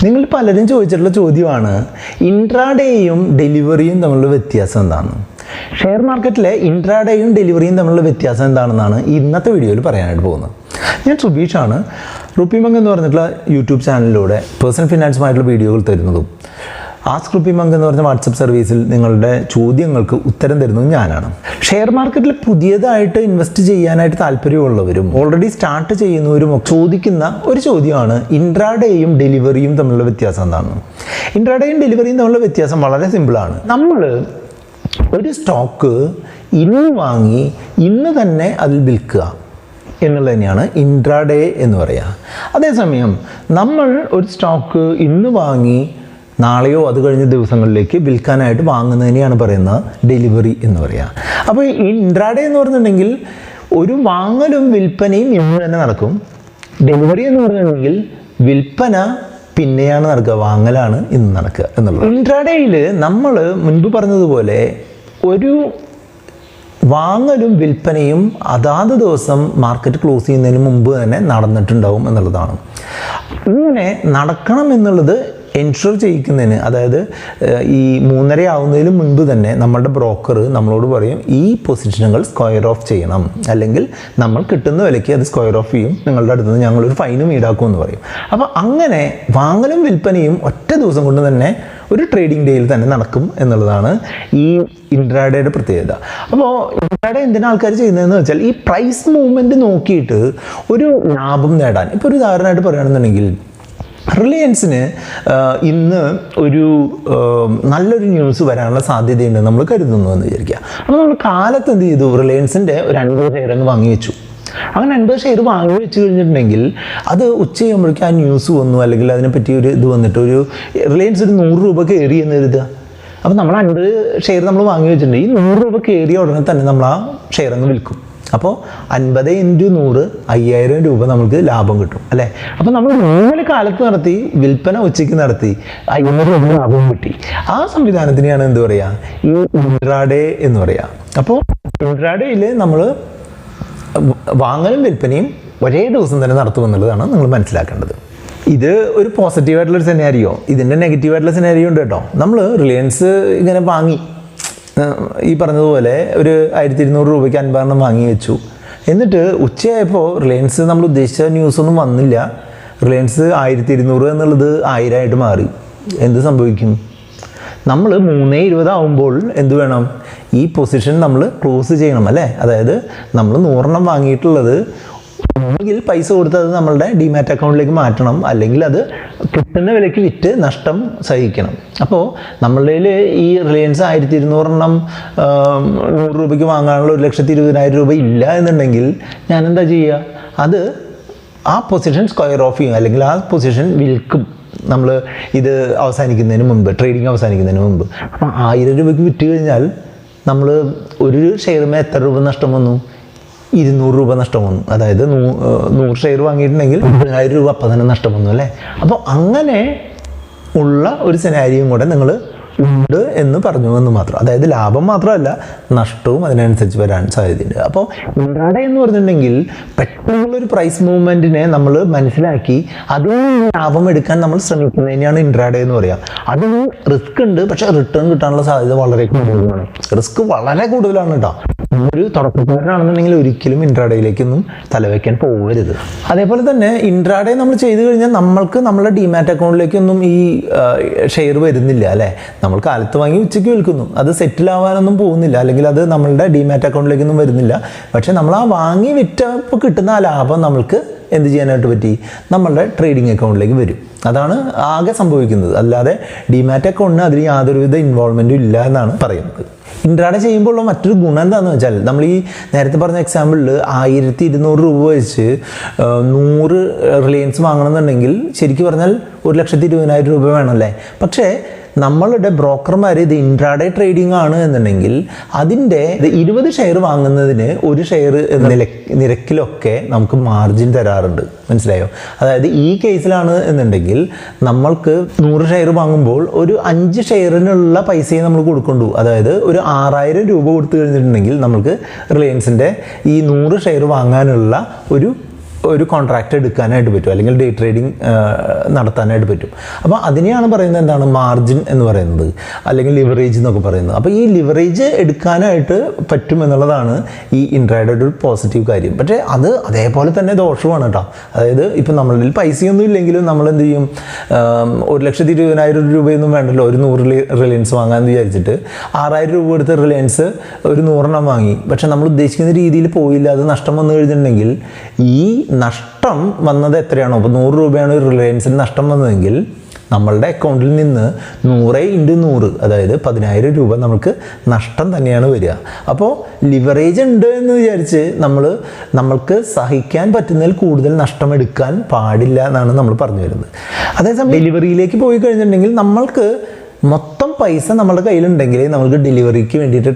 നിങ്ങൾ പലരും ചോദിച്ചിട്ടുള്ള ചോദ്യമാണ് ഇൻട്രാഡേയും ഡെലിവറിയും തമ്മിലുള്ള വ്യത്യാസം എന്താണ്? ഷെയർ മാർക്കറ്റിലെ ഇൻട്രാഡേയും ഡെലിവറിയും തമ്മിലുള്ള വ്യത്യാസം എന്താണെന്നാണ് ഇന്നത്തെ വീഡിയോയിൽ പറയാനായിട്ട് പോകുന്നത്. ഞാൻ സുബീഷാണ്. RupeeMonk എന്ന് പറഞ്ഞിട്ടുള്ള യൂട്യൂബ് ചാനലിലൂടെ പേഴ്സണൽ ഫിനാൻസുമായിട്ടുള്ള വീഡിയോകൾ തരുന്നതും ആസ്ക് RupeeMonk എന്ന് പറഞ്ഞ വാട്സപ്പ് സർവീസിൽ നിങ്ങളുടെ ചോദ്യങ്ങൾക്ക് ഉത്തരം തരുന്നതും ഞാനാണ്. ഷെയർ മാർക്കറ്റിൽ പുതിയതായിട്ട് ഇൻവെസ്റ്റ് ചെയ്യാനായിട്ട് താല്പര്യമുള്ളവരും ഓൾറെഡി സ്റ്റാർട്ട് ചെയ്യുന്നവരും ചോദിക്കുന്ന ഒരു ചോദ്യമാണ് ഇൻട്രാഡേയും ഡെലിവറിയും തമ്മിലുള്ള വ്യത്യാസം എന്താണ്? ഇൻട്രാഡേയും ഡെലിവറിയും തമ്മിലുള്ള വ്യത്യാസം വളരെ സിമ്പിളാണ്. നമ്മൾ ഒരു സ്റ്റോക്ക് ഇന്ന് വാങ്ങി ഇന്ന് തന്നെ അതിൽ വിൽക്കുക എന്നുള്ളത് തന്നെയാണ് ഇൻട്രാഡേ എന്ന് പറയുക. അതേസമയം നമ്മൾ ഒരു സ്റ്റോക്ക് ഇന്ന് വാങ്ങി നാളെയോ അത് കഴിഞ്ഞ ദിവസങ്ങളിലേക്ക് വിൽക്കാനായിട്ട് വാങ്ങുന്നതിനെയാണ് പറയുന്നത് ഡെലിവറി എന്ന് പറയുക. അപ്പോൾ ഈ ഇൻട്രാഡേ എന്ന് പറഞ്ഞിട്ടുണ്ടെങ്കിൽ ഒരു വാങ്ങലും വിൽപ്പനയും ഇന്ന് തന്നെ നടക്കും. ഡെലിവറി എന്ന് പറഞ്ഞിട്ടുണ്ടെങ്കിൽ വിൽപ്പന പിന്നെയാണ് നടക്കുക, വാങ്ങലാണ് ഇന്ന് നടക്കുക എന്നുള്ളത്. ഇൻട്രാഡേയിൽ നമ്മൾ മുൻപ് പറഞ്ഞതുപോലെ ഒരു വാങ്ങലും വിൽപ്പനയും അതാത് ദിവസം മാർക്കറ്റ് ക്ലോസ് ചെയ്യുന്നതിന് മുമ്പ് തന്നെ നടന്നിട്ടുണ്ടാവും എന്നുള്ളതാണ്. ഇങ്ങനെ നടക്കണം എന്നുള്ളത് എൻഷുർ ചെയ്യിക്കുന്നതിന്, അതായത് ഈ 3:30 ആവുന്നതിന് മുൻപ് തന്നെ നമ്മളുടെ ബ്രോക്കർ നമ്മളോട് പറയും ഈ പൊസിഷനുകൾ സ്ക്വയർ ഓഫ് ചെയ്യണം, അല്ലെങ്കിൽ നമ്മൾ കിട്ടുന്ന വിലയ്ക്ക് അത് സ്ക്വയർ ഓഫ് ചെയ്യും, നിങ്ങളുടെ അടുത്ത് നിന്ന് ഞങ്ങളൊരു ഫൈനും ഈടാക്കും എന്ന് പറയും. അപ്പോൾ അങ്ങനെ വാങ്ങലും വിൽപ്പനയും ഒറ്റ ദിവസം കൊണ്ട് തന്നെ ഒരു ട്രേഡിംഗ് ഡേയിൽ തന്നെ നടക്കും എന്നുള്ളതാണ് ഈ ഇൻട്രാഡേയുടെ പ്രത്യേകത. അപ്പോൾ ഇൻട്രാഡേ എന്തിനാ ആൾക്കാർ ചെയ്യുന്നതെന്ന് വെച്ചാൽ ഈ പ്രൈസ് മൂവ്മെൻറ്റ് നോക്കിയിട്ട് ഒരു ലാഭം നേടാൻ. ഇപ്പോൾ ഒരു ഉദാഹരണമായിട്ട് പറയുകയാണെന്നുണ്ടെങ്കിൽ റിലയൻസിന് ഇന്ന് ഒരു നല്ലൊരു ന്യൂസ് വരാനുള്ള സാധ്യതയുണ്ട് നമ്മൾ കരുതുന്നു എന്ന് വിചാരിക്കുക. അപ്പോൾ നമ്മൾ കാലത്ത് എന്ത് ചെയ്തു, റിലയൻസിൻ്റെ ഒരു 50 ഷെയർ അങ്ങ് വാങ്ങി വെച്ചു. അങ്ങനെ 50 ഷെയർ വാങ്ങി വെച്ച് കഴിഞ്ഞിട്ടുണ്ടെങ്കിൽ അത് ഉച്ച ചെയ്യുമ്പോഴേക്കും ആ ന്യൂസ് വന്നു, അല്ലെങ്കിൽ അതിനെപ്പറ്റി ഒരു ഇത് വന്നിട്ട് ഒരു റിലയൻസ് ഒരു 100 രൂപ കയറി എന്ന് കരുതുക. അപ്പോൾ നമ്മൾ 50 ഷെയർ നമ്മൾ വാങ്ങി വെച്ചിട്ടുണ്ട്. ഈ 100 രൂപ കയറിയ ഉടനെ തന്നെ നമ്മൾ ആ ഷെയർ അങ്ങ് വിൽക്കും. അപ്പോൾ 50 × 100 5000 രൂപ നമുക്ക് ലാഭം കിട്ടും അല്ലേ. അപ്പോൾ നമ്മൾ 3 കാലത്ത് നടത്തി, വിൽപ്പന ഉച്ചയ്ക്ക് നടത്തി, 500 രൂപ ലാഭം കിട്ടി. ആ സംവിധാനത്തിനെയാണ് എന്ത് പറയുക, ഈ ഇൻട്രാഡേ എന്ന് പറയുക. അപ്പോൾ ഇൻട്രാഡേയിൽ നമ്മൾ വാങ്ങലും വിൽപ്പനയും ഒരേ ദിവസം തന്നെ നടത്തുമെന്നുള്ളതാണ് നിങ്ങൾ മനസ്സിലാക്കേണ്ടത്. ഇത് ഒരു പോസിറ്റീവായിട്ടുള്ളൊരു സെനാരിയോ. ഇതിൻ്റെ നെഗറ്റീവായിട്ടുള്ള സെനാരിയോ ഉണ്ട് കേട്ടോ. നമ്മൾ റിലയൻസ് ഇങ്ങനെ വാങ്ങി, ഈ പറഞ്ഞതുപോലെ ഒരു 1200 രൂപയ്ക്ക് 50 വാങ്ങി വെച്ചു. എന്നിട്ട് ഉച്ചയായപ്പോൾ റിലയൻസ് നമ്മൾ ഉദ്ദേശിച്ച ന്യൂസൊന്നും വന്നില്ല. റിലയൻസ് 1200 എന്നുള്ളത് 1000 ആയിട്ട് മാറി. എന്ത് സംഭവിക്കും? നമ്മൾ 3:20 ആവുമ്പോൾ എന്ത് വേണം, ഈ പൊസിഷൻ നമ്മൾ ക്ലോസ് ചെയ്യണം അല്ലേ. അതായത് നമ്മൾ 100 വാങ്ങിയിട്ടുള്ളത് ഒന്നുകിൽ പൈസ കൊടുത്ത് അത് നമ്മളുടെ ഡിമാറ്റ് അക്കൗണ്ടിലേക്ക് മാറ്റണം, അല്ലെങ്കിൽ അത് കിട്ടുന്ന വിലയ്ക്ക് വിറ്റ് നഷ്ടം സഹിക്കണം. അപ്പോൾ നമ്മളുടെ ഈ റിലയൻസ് 1200 100 രൂപയ്ക്ക് വാങ്ങാനുള്ള 1,20,000 രൂപ ഇല്ല എന്നുണ്ടെങ്കിൽ ഞാൻ എന്താ ചെയ്യുക, അത് ആ പൊസിഷൻ സ്ക്വയർ ഓഫ് ചെയ്യും, അല്ലെങ്കിൽ ആ പൊസിഷൻ വിൽക്കും നമ്മൾ ഇത് അവസാനിക്കുന്നതിന് മുമ്പ്, ട്രേഡിങ് അവസാനിക്കുന്നതിന് മുമ്പ്. അപ്പോൾ 1000 രൂപയ്ക്ക് വിറ്റ് കഴിഞ്ഞാൽ നമ്മൾ ഒരു ഷെയറുമേ എത്ര രൂപ നഷ്ടം വന്നു? 200 രൂപ നഷ്ടം വന്നു. അതായത് 100 ഷെയർ വാങ്ങിയിട്ടുണ്ടെങ്കിൽ 1000 രൂപ അപ്പം തന്നെ നഷ്ടം വന്നു അല്ലേ. അപ്പോൾ അങ്ങനെ ഉള്ള ഒരു സെനാരിയും കൂടെ നിങ്ങൾ ഉണ്ട് എന്ന് പറഞ്ഞു എന്ന് മാത്രം. അതായത് ലാഭം മാത്രമല്ല, നഷ്ടവും അതിനനുസരിച്ച് വരാൻ സാധ്യതയുണ്ട്. അപ്പോൾ ഇൻട്രാഡേ എന്ന് പറഞ്ഞിട്ടുണ്ടെങ്കിൽ പെട്ടെന്നുള്ളൊരു പ്രൈസ് മൂവ്മെൻറ്റിനെ നമ്മൾ മനസ്സിലാക്കി അതിൽ നിന്ന് ലാഭം എടുക്കാൻ നമ്മൾ ശ്രമിക്കുന്നതിനെയാണ് ഇൻട്രാഡേ എന്ന് പറയുക. അതിന് റിസ്ക് ഉണ്ട്, പക്ഷേ റിട്ടേൺ കിട്ടാനുള്ള സാധ്യത വളരെ കൂടുതലാണ്. റിസ്ക് വളരെ കൂടുതലാണ് കേട്ടോ. ഒരു തുടക്കക്കാരനാണെന്നുണ്ടെങ്കിൽ ഒരിക്കലും ഇൻട്രാഡേയിലേക്കൊന്നും തലവെക്കാൻ പോകരുത്. അതേപോലെ തന്നെ ഇൻട്രാഡേ നമ്മൾ ചെയ്ത് കഴിഞ്ഞാൽ നമ്മൾക്ക് നമ്മുടെ ഡിമാറ്റ് അക്കൗണ്ടിലേക്കൊന്നും ഈ ഷെയർ വരുന്നില്ല അല്ലേ. നമ്മൾ കാലത്ത് വാങ്ങി ഉച്ചയ്ക്ക് വിൽക്കുന്നു, അത് സെറ്റിൽ ആവാനൊന്നും പോകുന്നില്ല, അല്ലെങ്കിൽ അത് നമ്മളുടെ ഡിമാറ്റ് അക്കൗണ്ടിലേക്കൊന്നും വരുന്നില്ല. പക്ഷേ നമ്മൾ ആ വാങ്ങി വിറ്റപ്പോൾ കിട്ടുന്ന ആ ലാഭം നമ്മൾക്ക് എന്ത് ചെയ്യാനായിട്ട് പറ്റി, നമ്മളുടെ ട്രേഡിംഗ് അക്കൗണ്ടിലേക്ക് വരും. അതാണ് ആകെ സംഭവിക്കുന്നത്. അല്ലാതെ ഡിമാറ്റ് അക്കൗണ്ടിന് അതിൽ യാതൊരുവിധ ഇൻവോൾവ്മെൻറ്റും ഇല്ല എന്നാണ് പറയുന്നത്. ഇൻട്രാഡേ ചെയ്യുമ്പോഴുള്ള മറ്റൊരു ഗുണം എന്താണെന്ന് വെച്ചാൽ, നമ്മൾ ഈ നേരത്തെ പറഞ്ഞ എക്സാമ്പിളിൽ 1200 രൂപ വെച്ച് 100 റിലയൻസ് വാങ്ങണമെന്നുണ്ടെങ്കിൽ ശരിക്കും പറഞ്ഞാൽ 1,20,000 രൂപ വേണമല്ലേ. പക്ഷേ നമ്മളുടെ ബ്രോക്കർമാർ ഇത് ഇൻട്രാഡേ ട്രേഡിംഗ് ആണ് എന്നുണ്ടെങ്കിൽ അതിൻ്റെ 20 ഷെയർ വാങ്ങുന്നതിന് 1 ഷെയർ നിരക്കിലൊക്കെ നമുക്ക് മാർജിൻ തരാറുണ്ട്. മനസ്സിലായോ? അതായത് ഈ കേസിലാണ് എന്നുണ്ടെങ്കിൽ നമ്മൾക്ക് 100 ഷെയർ വാങ്ങുമ്പോൾ ഒരു 5 ഷെയറിനുള്ള പൈസയെ നമ്മൾ കൊടുക്കണ്ടു. അതായത് ഒരു 6000 രൂപ കൊടുത്തു കഴിഞ്ഞിട്ടുണ്ടെങ്കിൽ നമുക്ക് റിലയൻസിൻ്റെ ഈ 100 ഷെയർ വാങ്ങാനുള്ള ഒരു ഒരു കോൺട്രാക്റ്റ് എടുക്കാനായിട്ട് പറ്റും, അല്ലെങ്കിൽ ഡേ ട്രേഡിംഗ് നടത്താനായിട്ട് പറ്റും. അപ്പോൾ അതിനെയാണ് പറയുന്നത് എന്താണ് മാർജിൻ എന്ന് പറയുന്നത്, അല്ലെങ്കിൽ ലിവറേജ് എന്നൊക്കെ പറയുന്നത്. അപ്പോൾ ഈ ലിവറേജ് എടുക്കാനായിട്ട് പറ്റും എന്നുള്ളതാണ് ഈ ഇൻട്രാഡേ ഒരു പോസിറ്റീവ് കാര്യം. പക്ഷേ അത് അതേപോലെ തന്നെ ദോഷമാണ് കേട്ടോ. അതായത് ഇപ്പം നമ്മളിൽ പൈസയൊന്നും ഇല്ലെങ്കിലും നമ്മൾ എന്ത് ചെയ്യും, 1,20,000 രൂപയൊന്നും വേണ്ടല്ലോ ഒരു 100 റിലയൻസ് വാങ്ങാമെന്ന് വിചാരിച്ചിട്ട് 6,000 രൂപ കൊടുത്ത് റിലയൻസ് ഒരു 100 വാങ്ങി. പക്ഷെ നമ്മൾ ഉദ്ദേശിക്കുന്ന രീതിയിൽ പോയില്ല, അത് നഷ്ടം വന്നു കഴിഞ്ഞിട്ടുണ്ടെങ്കിൽ ഈ നഷ്ടം വന്നത് എത്രയാണോ, അപ്പോൾ 100 രൂപയാണ് ഒരു റിലയൻസിന് നഷ്ടം വന്നതെങ്കിൽ നമ്മളുടെ അക്കൗണ്ടിൽ നിന്ന് 100 × 100, അതായത് 10,000 രൂപ നമുക്ക് നഷ്ടം തന്നെയാണ് വരിക. അപ്പോൾ ലിവറേജ് ഉണ്ട് എന്ന് വിചാരിച്ച് നമ്മൾക്ക് സഹിക്കാൻ പറ്റുന്നതിൽ കൂടുതൽ നഷ്ടം എടുക്കാൻ പാടില്ല എന്നാണ് നമ്മൾ പറഞ്ഞു വരുന്നത്. അതേസമയം ഡെലിവറിയിലേക്ക് പോയി കഴിഞ്ഞിട്ടുണ്ടെങ്കിൽ നമ്മൾക്ക് മൊത്തം പൈസ നമ്മുടെ കയ്യിലുണ്ടെങ്കിൽ നമുക്ക് ഡെലിവറിക്ക് വേണ്ടിയിട്ട്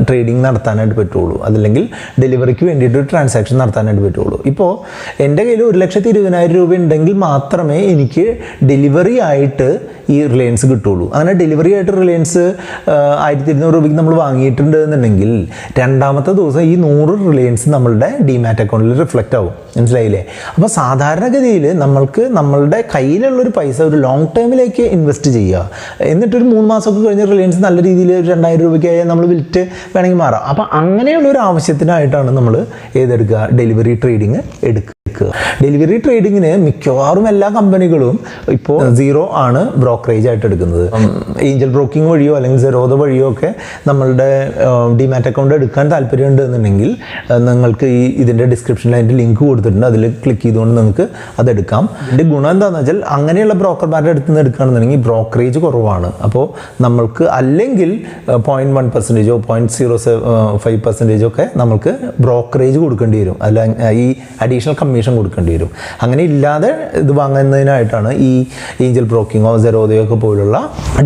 ട്രേഡിങ് നടത്താനായിട്ട് പറ്റുള്ളൂ, അതല്ലെങ്കിൽ ഡെലിവറിക്ക് വേണ്ടിയിട്ട് ട്രാൻസാക്ഷൻ നടത്താനായിട്ട് പറ്റുള്ളൂ. ഇപ്പോൾ എൻ്റെ കയ്യിൽ 1,20,000 രൂപ ഉണ്ടെങ്കിൽ മാത്രമേ എനിക്ക് ഡെലിവറി ആയിട്ട് ഈ റിലയൻസ് കിട്ടുള്ളൂ. അങ്ങനെ ഡെലിവറി ആയിട്ട് റിലയൻസ് 1,200 രൂപയ്ക്ക് നമ്മൾ വാങ്ങിയിട്ടുണ്ട് എന്നുണ്ടെങ്കിൽ രണ്ടാമത്തെ ദിവസം ഈ 100 റിലയൻസ് നമ്മളുടെ ഡിമാറ്റ് അക്കൗണ്ടിൽ റിഫ്ലക്റ്റ് ആവും. മനസ്സിലായില്ലേ? അപ്പോൾ സാധാരണഗതിയിൽ നമ്മളുടെ കയ്യിലുള്ളൊരു പൈസ ഒരു ലോങ് ടേമിലേക്ക് ഇൻവെസ്റ്റ് ചെയ്യുക, എന്നിട്ടൊരു 3 മാസമൊക്കെ കഴിഞ്ഞ് റിലയൻസ് നല്ല രീതിയിൽ 2,000 രൂപയ്ക്കായി നമ്മൾ വിറ്റ് വേണമെങ്കിൽ മാറാം. അപ്പോൾ അങ്ങനെയുള്ളൊരു ആവശ്യത്തിനായിട്ടാണ് നമ്മൾ ഏതെടുക്കുക, ഡെലിവറി ട്രേഡിങ് എടുക്കുക. ഡെലിവറി ട്രേഡിങ്ങിന് മിക്കവാറും എല്ലാ കമ്പനികളും ഇപ്പോൾ 0 ആണ് ബ്രോക്കറേജ് ആയിട്ട് എടുക്കുന്നത്. ഏഞ്ചൽ ബ്രോക്കിംഗ് വഴിയോ അല്ലെങ്കിൽ സെറോദ വഴിയോ ഒക്കെ നമ്മളുടെ ഡിമാറ്റ് അക്കൗണ്ട് എടുക്കാൻ താല്പര്യമുണ്ട് എന്നുണ്ടെങ്കിൽ നിങ്ങൾക്ക് ഇതിൻ്റെ ഡിസ്ക്രിപ്ഷനിൽ അതിൻ്റെ ലിങ്ക് കൊടുത്തിട്ടുണ്ട്, അതിൽ ക്ലിക്ക് ചെയ്തുകൊണ്ട് നിങ്ങൾക്ക് അതെടുക്കാം. ഇതിൻ്റെ ഗുണം എന്താണെന്ന് വെച്ചാൽ അങ്ങനെയുള്ള ബ്രോക്കർമാരുടെ അടുത്ത് നിന്ന് എടുക്കുകയാണെന്നുണ്ടെങ്കിൽ ബ്രോക്കറേജ് കുറവാണ്. അപ്പോൾ നമ്മൾക്ക് അല്ലെങ്കിൽ 0.1% 0.05% ഒക്കെ നമുക്ക് ബ്രോക്കറേജ് കൊടുക്കേണ്ടി വരും, അല്ല ഈ അഡീഷണൽ കമ്മീഷൻ കൊടുക്കേണ്ടി വരും. അങ്ങനെ ഇല്ലാതെ ഇത് വാങ്ങുന്നതിനായിട്ടാണ് ഈ ഏഞ്ചൽ ബ്രോക്കിങ്ങോ സെറോദയോ ഒക്കെ പോലുള്ള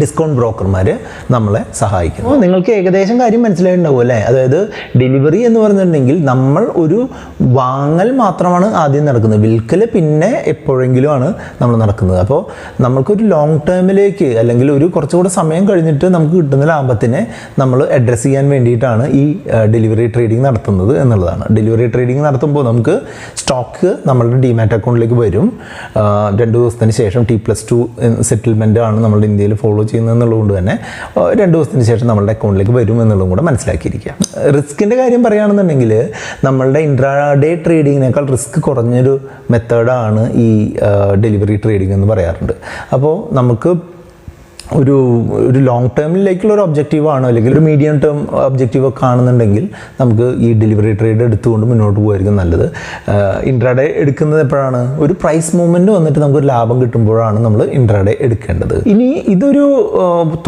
ഡിസ്കൗണ്ട് ബ്രോക്കർമാർ നമ്മളെ സഹായിക്കുന്നത്. നിങ്ങൾക്ക് ഏകദേശം കാര്യം മനസ്സിലായിട്ടുണ്ടാവും അല്ലേ? അതായത് ഡെലിവറി എന്ന് പറഞ്ഞിട്ടുണ്ടെങ്കിൽ നമ്മൾ ഒരു വാങ്ങൽ മാത്രമാണ് ആദ്യം നടക്കുന്നത്, വിൽക്കൽ പിന്നെ എപ്പോഴെങ്കിലുമാണ് നമ്മൾ നടക്കുന്നത്. അപ്പോൾ നമുക്കൊരു ലോങ് ടേമിലേക്ക് അല്ലെങ്കിൽ ഒരു കുറച്ചുകൂടെ സമയം കഴിഞ്ഞിട്ട് നമുക്ക് കിട്ടുന്ന ലാഭത്തിനെ നമ്മൾ അഡ്രസ്സ് ചെയ്യാൻ വേണ്ടിയിട്ടാണ് ഈ ഡെലിവറി ട്രേഡിംഗ് നടത്തുന്നത് എന്നുള്ളതാണ്. ഡെലിവറി ട്രേഡിംഗ് നടത്തുമ്പോൾ നമുക്ക് സ്റ്റോക്ക് നമ്മളുടെ ഡിമാറ്റ് അക്കൗണ്ടിലേക്ക് വരും. 2 ദിവസത്തിന് ശേഷം T+2 സെറ്റിൽമെൻ്റ് ആണ് നമ്മുടെ ഇന്ത്യയിൽ ഫോളോ ചെയ്യുന്നത് എന്നുള്ളതുകൊണ്ട് തന്നെ 2 ദിവസത്തിന് ശേഷം നമ്മളുടെ അക്കൗണ്ടിലേക്ക് വരും എന്നുള്ളതും കൂടെ മനസ്സിലാക്കിയിരിക്കുക. റിസ്കിൻ്റെ കാര്യം പറയുകയാണെന്നുണ്ടെങ്കിൽ നമ്മളുടെ ഇൻട്രാഡേ ട്രേഡിങ്ങിനേക്കാൾ റിസ്ക് കുറഞ്ഞൊരു മെത്തേഡാണ് ഈ ഡെലിവറി ട്രേഡിംഗ് എന്ന് പറയാറുണ്ട്. അപ്പോൾ നമുക്ക് ഒരു ലോങ് ടേമിലേക്കുള്ള ഒരു ഒബ്ജക്റ്റീവാണോ അല്ലെങ്കിൽ ഒരു മീഡിയം ടേം ഒബ്ജക്റ്റീവ് ഒക്കെ കാണുന്നുണ്ടെങ്കിൽ നമുക്ക് ഈ ഡെലിവറി ട്രേഡ് എടുത്തുകൊണ്ട് മുന്നോട്ട് പോകുമായിരിക്കും നല്ലത്. ഇൻട്രാഡേ എടുക്കുന്നത് എപ്പോഴാണ്? ഒരു പ്രൈസ് മൂവ്മെൻറ്റ് വന്നിട്ട് നമുക്കൊരു ലാഭം കിട്ടുമ്പോഴാണ് നമ്മൾ ഇൻട്രാഡേ എടുക്കേണ്ടത്. ഇനി ഇതൊരു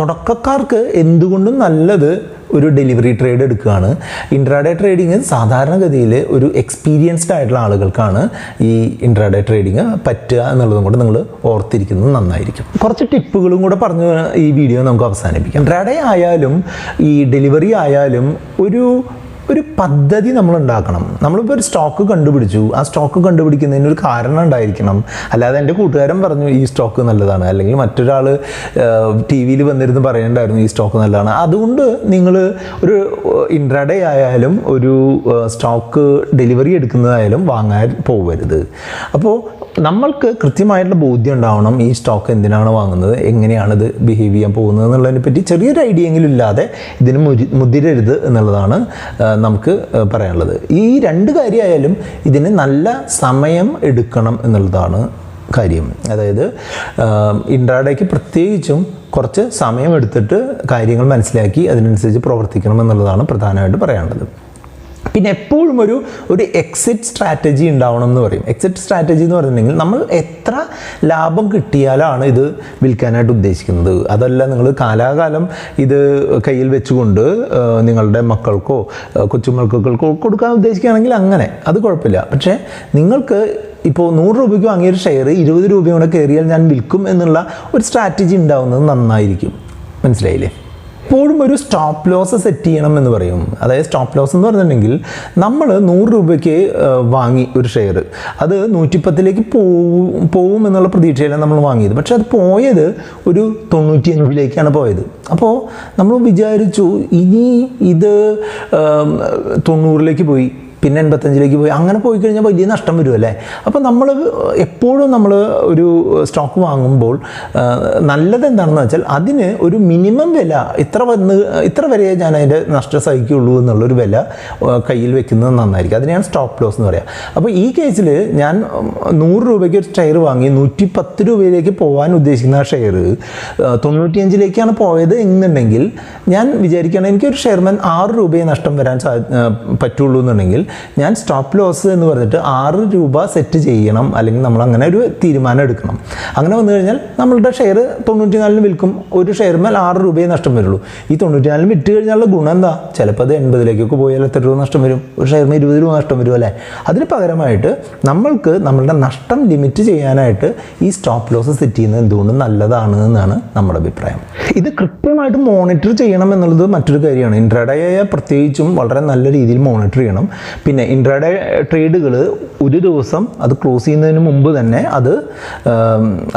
തുടക്കക്കാർക്ക് എന്തുകൊണ്ടും നല്ലത് ഒരു ഡെലിവറി ട്രേഡ് എടുക്കുകയാണ്. ഇൻട്രാഡേ ട്രേഡിങ് സാധാരണഗതിയിൽ ഒരു എക്സ്പീരിയൻസ്ഡ് ആയിട്ടുള്ള ആളുകൾക്കാണ് ഈ ഇൻട്രാഡേ ട്രേഡിങ് പറ്റുക എന്നുള്ളതും കൂടെ നിങ്ങൾ ഓർത്തിരിക്കുന്നത് നന്നായിരിക്കും. കുറച്ച് ടിപ്പുകളും കൂടെ പറഞ്ഞ് ഈ വീഡിയോ നമുക്ക് അവസാനിപ്പിക്കാം. ഇൻട്രാഡേ ആയാലും ഈ ഡെലിവറി ആയാലും ഒരു പദ്ധതി നമ്മൾ ഉണ്ടാക്കണം. നമ്മളിപ്പോൾ ഒരു സ്റ്റോക്ക് കണ്ടുപിടിച്ചു, ആ സ്റ്റോക്ക് കണ്ടുപിടിക്കുന്നതിന് ഒരു കാരണം ഉണ്ടായിരിക്കണം. അല്ലാതെ എൻ്റെ കൂട്ടുകാരൻ പറഞ്ഞു ഈ സ്റ്റോക്ക് നല്ലതാണ്, അല്ലെങ്കിൽ മറ്റൊരാൾ TV വന്നിരുന്ന് പറയുന്നുണ്ടായിരുന്നു ഈ സ്റ്റോക്ക് നല്ലതാണ്. അതുകൊണ്ട് നിങ്ങൾ ഒരു ഇൻട്രാഡേ ആയാലും ഒരു സ്റ്റോക്ക് ഡെലിവറി എടുക്കുന്നതായാലും വാങ്ങാൻ പോകരുത്. അപ്പോൾ നമ്മൾക്ക് കൃത്യമായിട്ടുള്ള ബോധ്യം ഉണ്ടാവണം ഈ സ്റ്റോക്ക് എന്തിനാണ് വാങ്ങുന്നത്, എങ്ങനെയാണിത് ബിഹേവ് ചെയ്യാൻ പോകുന്നത് എന്നുള്ളതിനെ പറ്റി ചെറിയൊരു ഐഡിയ എങ്കിലും ഇല്ലാതെ ഇതിന് മുതിരരുത് എന്നുള്ളതാണ് നമുക്ക് പറയാനുള്ളത്. ഈ 2 കാര്യമായാലും ഇതിന് നല്ല സമയം എടുക്കണം എന്നുള്ളതാണ് കാര്യം. അതായത് ഇൻട്രാഡേക്ക് പ്രത്യേകിച്ചും കുറച്ച് സമയം എടുത്തിട്ട് കാര്യങ്ങൾ മനസ്സിലാക്കി അതിനനുസരിച്ച് പ്രവർത്തിക്കണം എന്നുള്ളതാണ് പ്രധാനമായിട്ട് പറയാനുള്ളത്. പിന്നെ എപ്പോഴും ഒരു എക്സിറ്റ് സ്ട്രാറ്റജി ഉണ്ടാവണം എന്ന് പറയും. എക്സിറ്റ് സ്ട്രാറ്റജി എന്ന് പറഞ്ഞിട്ടുണ്ടെങ്കിൽ നമ്മൾ എത്ര ലാഭം കിട്ടിയാലാണ് ഇത് വിൽക്കാനായിട്ട് ഉദ്ദേശിക്കുന്നത്. അതല്ല നിങ്ങൾ കാലാകാലം ഇത് കയ്യിൽ വെച്ചുകൊണ്ട് നിങ്ങളുടെ മക്കൾക്കോ കൊച്ചുമക്കൾക്കോ കൊടുക്കാൻ ഉദ്ദേശിക്കുകയാണെങ്കിൽ അങ്ങനെ അത് കുഴപ്പമില്ല. പക്ഷേ നിങ്ങൾക്ക് ഇപ്പോൾ 100 രൂപയ്ക്ക് വാങ്ങിയൊരു ഷെയർ 20 രൂപയോടെ കയറിയാൽ ഞാൻ വിൽക്കും എന്നുള്ള ഒരു സ്ട്രാറ്റജി ഉണ്ടാവുന്നത് നന്നായിരിക്കും. മനസ്സിലായില്ലേ? എപ്പോഴും ഒരു സ്റ്റോപ്പ് ലോസ് സെറ്റ് ചെയ്യണം എന്ന് പറയും. അതായത് സ്റ്റോപ്പ് ലോസ് എന്ന് പറഞ്ഞിട്ടുണ്ടെങ്കിൽ നമ്മൾ 100 രൂപയ്ക്ക് വാങ്ങി ഒരു ഷെയർ, അത് 110ലേക്ക് പോവും എന്നുള്ള പ്രതീക്ഷയിലാണ് നമ്മൾ വാങ്ങിയത്. പക്ഷെ അത് പോയത് ഒരു 95ലേക്കാണ് പോയത്. അപ്പോൾ നമ്മൾ വിചാരിച്ചു ഇനി ഇത് 90ലേക്ക് പോയി, പിന്നെ 85 പോയി, അങ്ങനെ പോയി കഴിഞ്ഞാൽ വലിയ നഷ്ടം വരും അല്ലേ. അപ്പോൾ നമ്മൾ എപ്പോഴും നമ്മൾ ഒരു സ്റ്റോക്ക് വാങ്ങുമ്പോൾ നല്ലത് എന്താണെന്ന് വെച്ചാൽ അതിന് ഒരു മിനിമം വില ഇത്ര വരെ ഞാൻ അതിൻ്റെ നഷ്ടം സഹിക്കുള്ളൂ എന്നുള്ളൊരു വില കയ്യിൽ വെക്കുന്നത് നന്നായിരിക്കും. അതിനെയാണ് സ്റ്റോപ്പ് ലോസ് എന്ന് പറയുക. അപ്പോൾ ഈ കേസിൽ ഞാൻ 100 രൂപയ്ക്ക് ഒരു ഷെയർ വാങ്ങി 110 രൂപയിലേക്ക് പോകാൻ ഉദ്ദേശിക്കുന്ന ആ ഷെയർ 95 പോയത് എന്നുണ്ടെങ്കിൽ ഞാൻ വിചാരിക്കുകയാണ് എനിക്കൊരു ഷെയർമാൻ 6 രൂപയെ നഷ്ടം വരാൻ പറ്റുള്ളൂ എന്നുണ്ടെങ്കിൽ ഞാൻ സ്റ്റോപ്പ് ലോസ് എന്ന് പറഞ്ഞിട്ട് 6 രൂപ സെറ്റ് ചെയ്യണം, അല്ലെങ്കിൽ നമ്മൾ അങ്ങനെ ഒരു തീരുമാനം എടുക്കണം. അങ്ങനെ വന്നു കഴിഞ്ഞാൽ നമ്മളുടെ ഷെയർ 94 വിൽക്കും, ഒരു ഷെയർമാൻ 6 രൂപയെ നഷ്ടം വരുള്ളൂ. ഈ 94 വിറ്റ് കഴിഞ്ഞാലുള്ള ഗുണം എന്താ? ചിലപ്പോൾ അത് 80 പോയാൽ എത്ര രൂപ നഷ്ടം വരും? ഒരു ഷെയറിന് 20 രൂപ നഷ്ടം വരും അല്ലേ. അതിന് പകരമായിട്ട് നമ്മൾക്ക് നമ്മളുടെ നഷ്ടം ലിമിറ്റ് ചെയ്യാനായിട്ട് ഈ സ്റ്റോപ്പ് ലോസ് സെറ്റ് ചെയ്യുന്നത് എന്തുകൊണ്ടും നല്ലതാണ് എന്നാണ് നമ്മുടെ അഭിപ്രായം. ഇത് കൃത്യമായിട്ട് മോണിറ്റർ ചെയ്യണം എന്നുള്ളത് മറ്റൊരു കാര്യമാണ്. ഇൻട്രാഡേ പ്രത്യേകിച്ചും വളരെ നല്ല രീതിയിൽ മോണിറ്റർ ചെയ്യണം. പിന്നെ ഇൻട്രാഡേ ട്രേഡുകൾ ഒരു ദിവസം അത് ക്ലോസ് ചെയ്യുന്നതിന് മുമ്പ് തന്നെ, അത്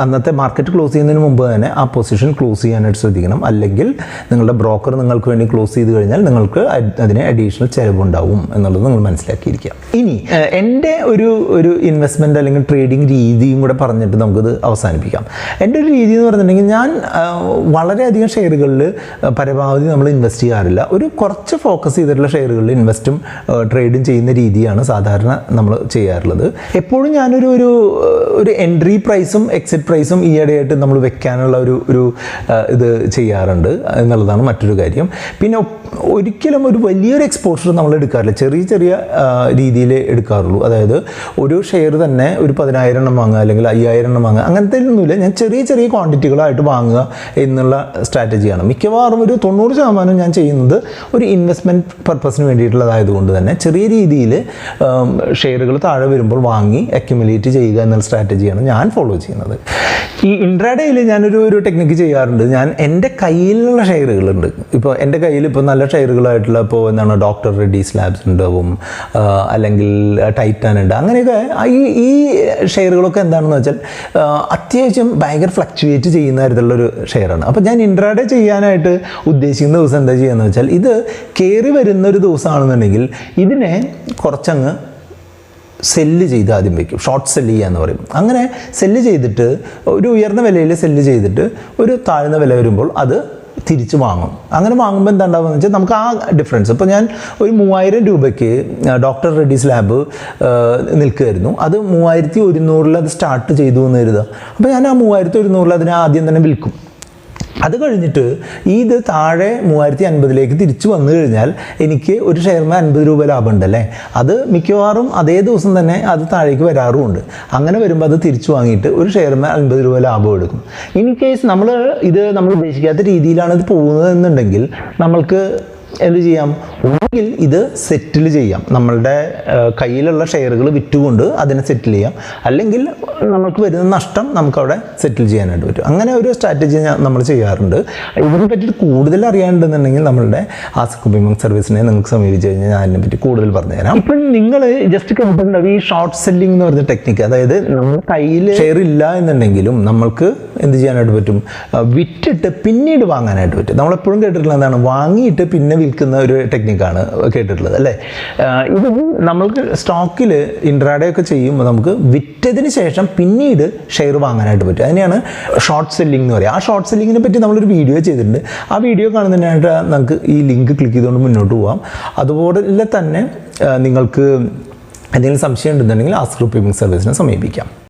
അന്നത്തെ മാർക്കറ്റ് ക്ലോസ് ചെയ്യുന്നതിന് മുമ്പ് തന്നെ ആ പൊസിഷൻ ക്ലോസ് ചെയ്യാനായിട്ട് ശ്രദ്ധിക്കണം. അല്ലെങ്കിൽ നിങ്ങളുടെ ബ്രോക്കർ നിങ്ങൾക്ക് വേണ്ടി ക്ലോസ് ചെയ്ത് കഴിഞ്ഞാൽ നിങ്ങൾക്ക് അതിന് അഡീഷണൽ ചിലവുണ്ടാവും എന്നുള്ളത് നിങ്ങൾ മനസ്സിലാക്കിയിരിക്കുക. ഇനി എൻ്റെ ഒരു ഇൻവെസ്റ്റ്മെൻറ്റ് അല്ലെങ്കിൽ ട്രേഡിംഗ് രീതിയും കൂടെ പറഞ്ഞിട്ട് നമുക്കത് അവസാനിപ്പിക്കാം. എൻ്റെ ഒരു രീതി എന്ന് പറഞ്ഞിട്ടുണ്ടെങ്കിൽ ഞാൻ വളരെയധികം ഷെയറുകളിൽ പരമാവധി നമ്മൾ ഇൻവെസ്റ്റ് ചെയ്യാറില്ല. ഒരു കുറച്ച് ഫോക്കസ് ചെയ്തിട്ടുള്ള ഷെയറുകളിൽ ഇൻവെസ്റ്റും ട്രേഡും ചെയ്യുന്ന രീതിയാണ് സാധാരണ നമ്മൾ ചെയ്യാറുള്ളത്. എപ്പോഴും ഞാനൊരു എൻട്രി പ്രൈസും എക്സിറ്റ് പ്രൈസും ഈയിടെയായിട്ട് നമ്മൾ വെക്കാനുള്ള ഒരു ഇത് ചെയ്യാറുണ്ട് എന്നുള്ളതാണ് മറ്റൊരു കാര്യം. പിന്നെ ഒരിക്കലും ഒരു വലിയൊരു എക്സ്പോഷർ നമ്മൾ എടുക്കാറില്ല, ചെറിയ രീതിയിൽ എടുക്കാറുള്ളൂ. അതായത് ഒരു ഷെയർ തന്നെ ഒരു 10,000 എണ്ണം വാങ്ങുക അല്ലെങ്കിൽ 5,000 എണ്ണം വാങ്ങുക, അങ്ങനത്തെ ഒന്നുമില്ല. ഞാൻ ചെറിയ ക്വാണ്ടിറ്റികളായിട്ട് വാങ്ങുക എന്നുള്ള സ്ട്രാറ്റജിയാണ് മിക്കവാറും. ഒരു 90% ഞാൻ ചെയ്യുന്നത് ഒരു ഇൻവെസ്റ്റ്മെൻറ്റ് പർപ്പസിന് വേണ്ടിയിട്ടുള്ളതായതുകൊണ്ട് തന്നെ ചെറിയ രീതിയിൽ ഷെയറുകൾ താഴെ വരുമ്പോൾ വാങ്ങി അക്യുമുലേറ്റ് ചെയ്യുക എന്നുള്ള സ്ട്രാറ്റജിയാണ് ഞാൻ ഫോളോ ചെയ്യുന്നത്. ഈ ഇൻട്രാഡേയിൽ ഞാനൊരു ടെക്നിക്ക് ചെയ്യാറുണ്ട്. ഞാൻ എൻ്റെ കയ്യിലുള്ള ഷെയറുകളുണ്ട്. ഇപ്പോൾ എൻ്റെ കയ്യിൽ ഇപ്പോൾ നല്ല ഷെയറുകളായിട്ടുള്ള ഇപ്പോൾ ഡോക്ടർ റെഡ്ഡീസ് ലാബ്സ് ഉണ്ടാവും, അല്ലെങ്കിൽ ടൈറ്റാൻ ഉണ്ട്. അങ്ങനെയൊക്കെ ഈ ഷെയറുകളൊക്കെ എന്താണെന്ന് വെച്ചാൽ അത്യാവശ്യം ഭയങ്കര ഫ്ലക്ച്വേറ്റ് ചെയ്യുന്ന തരത്തിലുള്ളൊരു ഷെയറാണ്. അപ്പോൾ ഞാൻ ഇൻട്രാഡേ ചെയ്യാനായിട്ട് ഉദ്ദേശിക്കുന്ന ദിവസം എന്താ ചെയ്യുകയെന്ന് വെച്ചാൽ, ഇത് കയറി വരുന്നൊരു ദിവസമാണെന്നുണ്ടെങ്കിൽ ഇതിനെ കുറച്ചങ്ങ് സെല്ല് ചെയ്ത് ആദ്യം വയ്ക്കും. ഷോർട്ട് സെല്ല് ചെയ്യുക എന്ന് പറയും. അങ്ങനെ സെല്ല് ചെയ്തിട്ട് ഒരു ഉയർന്ന വിലയിൽ സെല്ല് ചെയ്തിട്ട് ഒരു താഴ്ന്ന വില വരുമ്പോൾ അത് തിരിച്ച് വാങ്ങും. അങ്ങനെ വാങ്ങുമ്പോൾ എന്താ ഉണ്ടാവുക വെച്ചാൽ നമുക്ക് ആ ഡിഫറൻസ്, ഇപ്പോൾ ഞാൻ ഒരു 3,000 രൂപയ്ക്ക് ഡോക്ടർ റെഡ്ഡീസ് ലാബ് നിൽക്കുമായിരുന്നു. അത് 3,100 അത് സ്റ്റാർട്ട് ചെയ്തു എന്ന് കരുതുക. അപ്പോൾ ഞാൻ ആ 3,100 അതിനെ ആദ്യം തന്നെ വിൽക്കും. അത് കഴിഞ്ഞിട്ട് ഇത് താഴെ 3,050 തിരിച്ചു വന്നു കഴിഞ്ഞാൽ എനിക്ക് ഒരു ഷെയറിന് 50 രൂപ ലാഭം ഉണ്ടല്ലേ. അത് മിക്കവാറും അതേ ദിവസം തന്നെ അത് താഴേക്ക് വരാറുമുണ്ട്. അങ്ങനെ വരുമ്പോൾ അത് തിരിച്ചു വാങ്ങിയിട്ട് ഒരു ഷെയറിന് 50 രൂപ ലാഭം എടുക്കും. ഇൻ കേസ് നമ്മൾ ഉദ്ദേശിക്കാത്ത രീതിയിലാണ് ഇത് പോകുന്നത് എന്നുണ്ടെങ്കിൽ നമ്മൾക്ക് എന്ത് ചെയ്യാം? ഒന്നുകിൽ ഇത് സെറ്റിൽ ചെയ്യാം, നമ്മളുടെ കയ്യിലുള്ള ഷെയറുകൾ വിറ്റുകൊണ്ട് അതിനെ സെറ്റിൽ ചെയ്യാം. അല്ലെങ്കിൽ നമുക്ക് വരുന്ന നഷ്ടം നമുക്കവിടെ സെറ്റിൽ ചെയ്യാനായിട്ട് പറ്റും. അങ്ങനെ ഒരു സ്ട്രാറ്റജി നമ്മൾ ചെയ്യാറുണ്ട്. ഇതിനെ പറ്റിയിട്ട് കൂടുതൽ അറിയാനുണ്ടെന്നുണ്ടെങ്കിൽ നമ്മളുടെ RupeeMonk സർവീസിനെ നിങ്ങൾക്ക് സമീപിച്ച് കഴിഞ്ഞാൽ ഞാൻ അതിനെപ്പറ്റി കൂടുതൽ പറഞ്ഞുതരാം. ഇപ്പം നിങ്ങൾ ജസ്റ്റ് കണ്ടിട്ടുണ്ടാവും ഈ ഷോർട്ട് സെല്ലിംഗ് എന്ന് പറഞ്ഞ ടെക്നിക്ക്. അതായത് നമ്മുടെ കയ്യിൽ ഷെയർ ഇല്ല എന്നുണ്ടെങ്കിലും നമ്മൾക്ക് എന്ത് ചെയ്യാനായിട്ട് പറ്റും? വിറ്റിട്ട് പിന്നീട് വാങ്ങാനായിട്ട് പറ്റും. നമ്മളെപ്പോഴും കേട്ടിട്ടുള്ള എന്താണ്? വാങ്ങിയിട്ട് പിന്നെ വിൽക്കുന്ന ഒരു ടെക്നിക്കാണ് കേട്ടിട്ടുള്ളത് അല്ലേ. ഇത് നമ്മൾക്ക് സ്റ്റോക്കിൽ ഇൻട്രാഡേ ഒക്കെ ചെയ്യുമ്പോൾ നമുക്ക് വിറ്റതിന് ശേഷം പിന്നീട് ഷെയർ വാങ്ങാനായിട്ട് പറ്റും. അതിനെയാണ് ഷോർട്ട് സെല്ലിംഗ് എന്ന് പറയുക. ആ ഷോർട്ട് സെല്ലിങ്ങിനെ പറ്റി നമ്മളൊരു വീഡിയോ ചെയ്തിട്ടുണ്ട്. ആ വീഡിയോ കാണുന്നതിനായിട്ട് നമുക്ക് ഈ ലിങ്ക് ക്ലിക്ക് ചെയ്തുകൊണ്ട് മുന്നോട്ട് പോകാം. അതുപോലെ തന്നെ നിങ്ങൾക്ക് എന്തെങ്കിലും സംശയം ഉണ്ടെന്നുണ്ടെങ്കിൽ RupeeMonk സർവീസിനെ സമീപിക്കാം.